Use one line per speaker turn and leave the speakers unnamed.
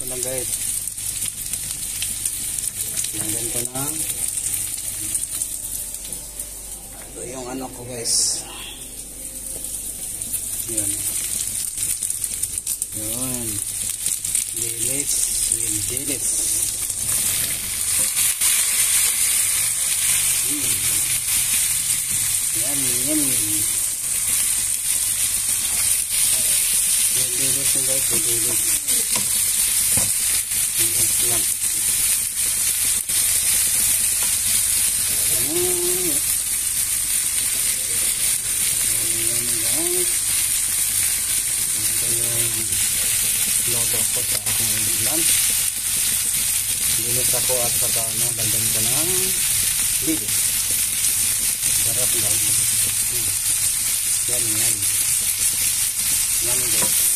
Ito lang guys. Lagyan ko ng ito yung ano ko guys. Yun. Yun. Dilis. Dilis. Yummy, yummy. Dilis na guys. Dilis. Excellent. Loto ko sa aking lunch. Dilis ako at saka lagyan ko ng dilis. Sarap guys. Yan. Yan guys.